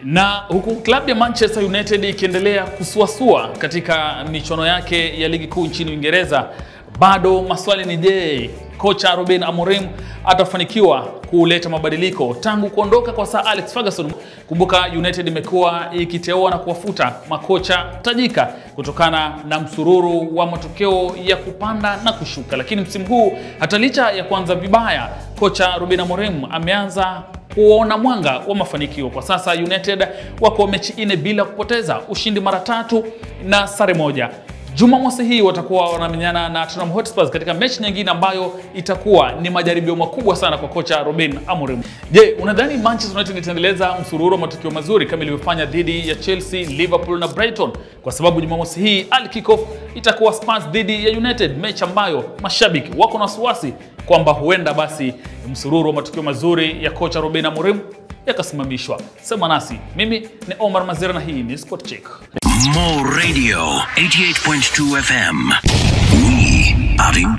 Na huku klabu ya Manchester United ikiendelea kusuasua katika michuano yake ya ligi kuu nchini Uingereza, bado maswali ni je, kocha Ruben Amorim atafanikiwa kuleta mabadiliko tangu kuondoka kwa Sir Alex Ferguson. Kumbuka United imekuwa ikiteua na kuwafuta makocha tajika kutokana na msururu wa matokeo ya kupanda na kushuka. Lakini msimu huu hata licha ya kuanza vibaya, kocha Ruben Amorim ameanza kuona mwanga wa mafanikio. Kwa sasa United wako mechi 4 bila kupoteza, ushindi mara 3 na sare moja. Jumamosi hii watakuwa wanamenyana na Tottenham Hotspur katika mechi nyingine ambayo itakuwa ni majaribio makubwa sana kwa kocha Ruben Amorim. Je, unadhani Manchester United itaendeleza msururu wa matokeo mazuri kama ilivyofanya dhidi ya Chelsea, Liverpool na Brighton? Kwa sababu Jumamosi hii al kickoff itakuwa Spurs dhidi ya United, mechi ambayo mashabiki wako na wasiwasi kwamba huenda basi msururu wa matokeo mazuri ya kocha Ruben Amorim yakasimamishwa. Sema nasi, mimi ni Omar Mazera na hii ni Sport Check. More Radio 88.2 FM. We are in